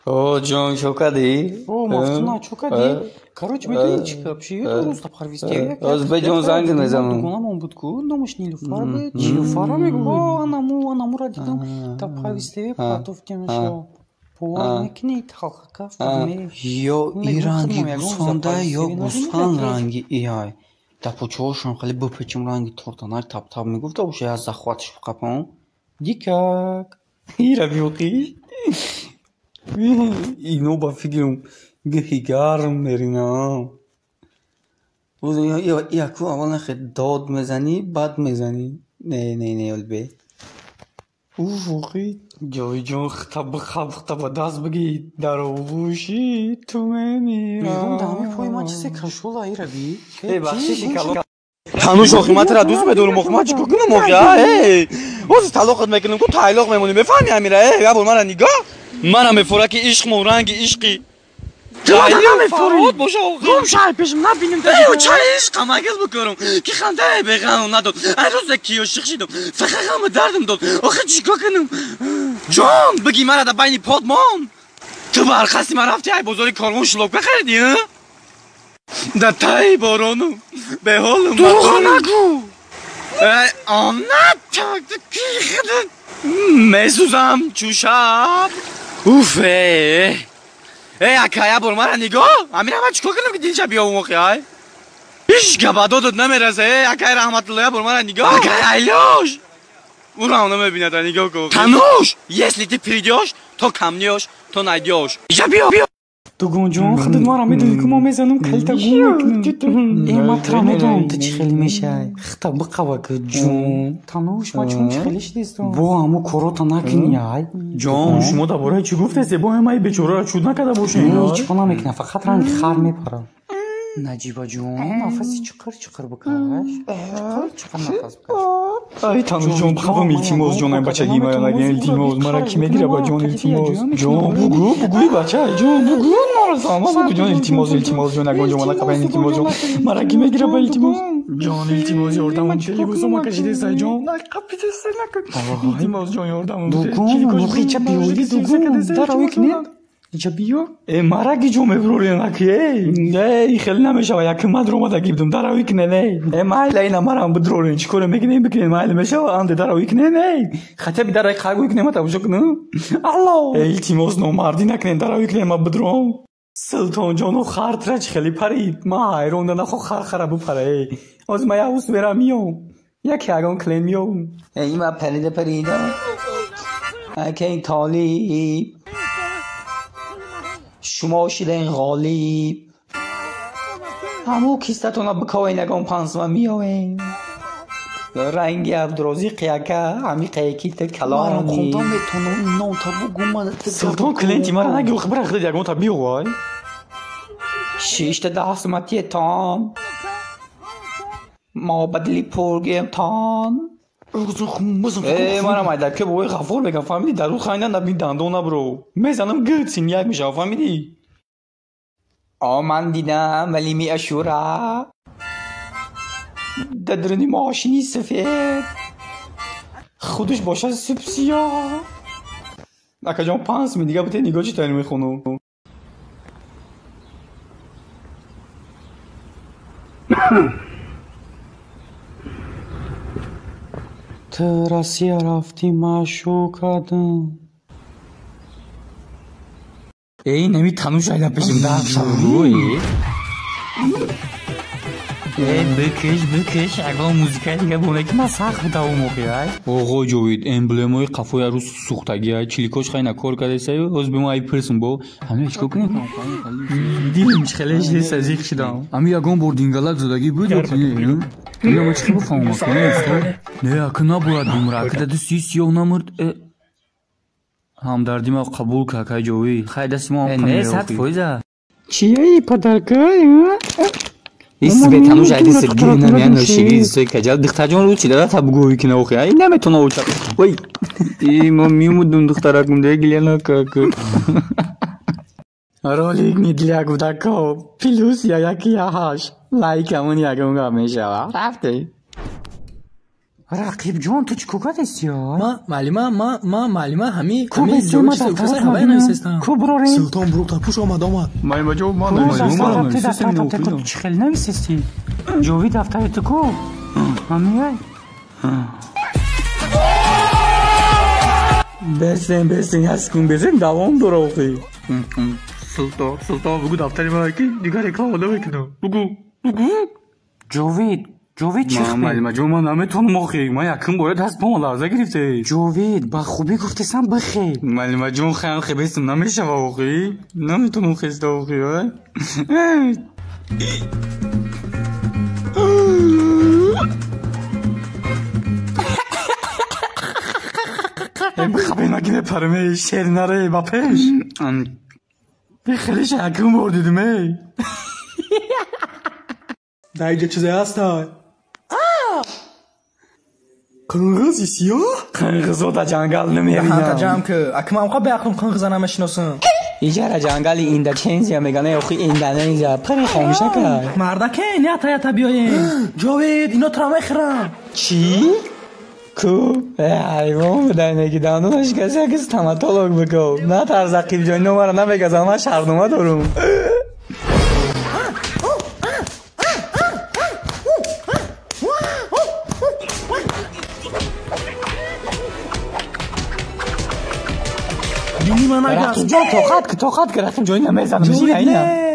О, Джон, что кади? О, Мафтуна, что кади? Короче, медведичек вообще, это русская парвистия. Азбайджан занг незанам. Гунам будку, номаш нилуфар бы, чилуфара мегу. О, анаму радидам. Та парвистия, платов темешо. Повар мекнит халхака фарме. Yo İrangi Gusanda yo Gustan rangi iyay. Da почошон хали бупечим ранги тортанар тап мегуфт а уша аз захватш букапон. Дикак. Ира биоқи. اینو با فکرم گهیگرم میرینم یا کو اول نخید داد میزنی بعد میزنی نه البه اوف اوخی جای جان خطب دست بگی در آغوشی تو میمیرم بیرون دامی پای من چیزی کشول ای روی ای بخشی شکلو تنوش آخیمت را دوست بدور مخمت چکو کنم موقع ای اوز تلاقت میکنم که تایلاق میمونی بفهمی امیره ای یا بول من نگاه منم میفوره که عشق مو رنگ عشقی منم میفوره باشه گم شای پیشم نبینیم ای چه عشقم اگل بکنم که خنده بغم نداد این روز کیو شیخ شدم فقط غم دردم داد آخه چیکار کنم جان بگی من در بین پادمان تو برخواستی من رفتی ای بازار کارمون شلوغ بخریدی ها در تای بارانم به حالم دروغ نگو آن نه تاک کی خدن میسوزم چوشم اوف ای اکایا بر من نگاه امیر احمد چیکار کنم که دلش بیا اون موقع هیچ گبادات نمیرسه اکای رحمت الله بر من نگاه اکای ایلاش اون رو نمیبینه تا نگاه کن تنوش если ты придешь то ко мне то найдешь بیا تو گونجون خودت ما را میدونی که ما میزنم کلتا گون میکنم ای ما ترامدون تو چی خیلی میشه خطا بقوا که جون تنوش ما چون چی خیلی شدیستم با همو کروتا نکنی های جان شما درباره چی گفته با همه بیچاره را چود نکرده باشه اینا هیچ کنم میکنه فقط رنگ خر میپره نجیبا جون نفسی چقر بکش چقر نفس بکش ای تنوش جان بخوام التماس جان این بچگی ما نگه التماس مرا کی میگیره با جان التماس جان بگوی بچه جان بگو نرسام جان التماس جان نگو جان نکبه التماس جان مرا کی میگیره با التماس جان التماس یاردم چه گوسو کشیده سای جان نکپیده سای نکن التماس جان یاردم دوگون چه بیولی دوگون دراوی کنه اینجا بیا مرا کی جون مبروری نکیه نه خیلی نمیشه و یک مد رو مدا گیبدم دراوی کنه نه مایل اینا مرا بدرورین چیکار میکنیم بکنیم مایل میشه و اند دراوی کنه نه خطابی درای خاگوی کنه متا وجو کنه الله التماس نو مردی نکنه دراوی کنه ما بدروم سلطان جانو خاطرش خیلی پرید ما ایرون نه خو خراب پره از ما یاوس برم میام یک اگون کلین میام ای ما پریدا اکی تالی شما شیدین غالیب همو کیستتون بکوی نگم پانسما میاوین رنگی عبدالرازی قیاکه همی قیاکیت کلانی خونتان میتونم اینو تا بگم سلطان کلینتی مرا نگو خبر اخدید یکم تا بیوای شیشت دستمتی تان ما بدلی پرگیم تان منم ایده که بوی غفور بگم فهمیدی در رو خیندن نبین دندونه برو میزنم گرد یک میشه فهمیدی من دیدم ولی می اشوره ددرنی ماشینی سفید خودش باشه سیب سیاه اکا جان 5 دیگه بته نگاه چی تایی میخونو تراسی رفتی مشوکادم ای نمی تنوش ایده پیشم در شروعی بکش اگه موزیکای دیگه بونه که من سخت بوده اون موقعی آقا جوید امبلمای قفای روز سوختگی های چلیکاش خیلی نکار کرده سایی از به ما ای پرسون با همه چکا کنیم دیلیم خیلیش لیست از ایخ شدم همه یکان بردینگلت زدگی بود یا کنیم دیگه ما چکی بفهمم کنیم نه اکه نباید بمره اکه دادو سیاه نمرد همدردی ما قبول که که جوید خیلی دستی ما نه ساعت فویزه چیه ای پدرگاه ایسی به تنوش عیدی سرگیری نمیان نوشیگی سوی کجل دختر جان رو چی داره تا بگویی که نوخی ای نمیتونه اوچه وی ای ما میمودم دختر اکم دیگه گلیانا که رولیک نیدلیک بوده که پیلوس یا یکی یا هاش لایک همون یکم گاه میشه رفته رقیب جان تو چی کوکات هستی ما معلمه همین جوابش دفتر خبر نویسستم سلطان برو تا پوش آمد معلم جو ما دفتر چی خیلی نویسستی جوی دفتر تو کو همیه بسین از کن بزن دوام داره آخی سلطان بگو دفتری من که دیگر اکرام آده بکنم بگو جوید چی خیلی؟ معلم جو من نمیتونم آخی من یکم باید هست پا لرزه گرفته جوید با خوبی گفتستم بخیر معلم جو خیلی خبستم نمیشه آخی نمیتونم خسته آخی خبه نگینه پرمه شیر نره با پیش خیلی شکم بردیدمه در اینجا چیزی هست قنغزی سیاه؟ قنغزو در جنگل نمیبینم تا جمع که اکم هم خواه بیاقلم قنغزه نمیشناسم ایجا را جنگل اینده چنزی میگنه اوخی اینده نیزه پری خاموشه کرد مردکه نه تا بیاین جاوید اینا ترا میخرم چی؟ کو؟ حیوان بده نگی دندونش کسی که استماتولوگ بکو نه تر زقیب جای نماره نمیگذم من شرنامه دارم بینی من اگر رقیب جان توقت که رقیب جای نمیزنم جوید نه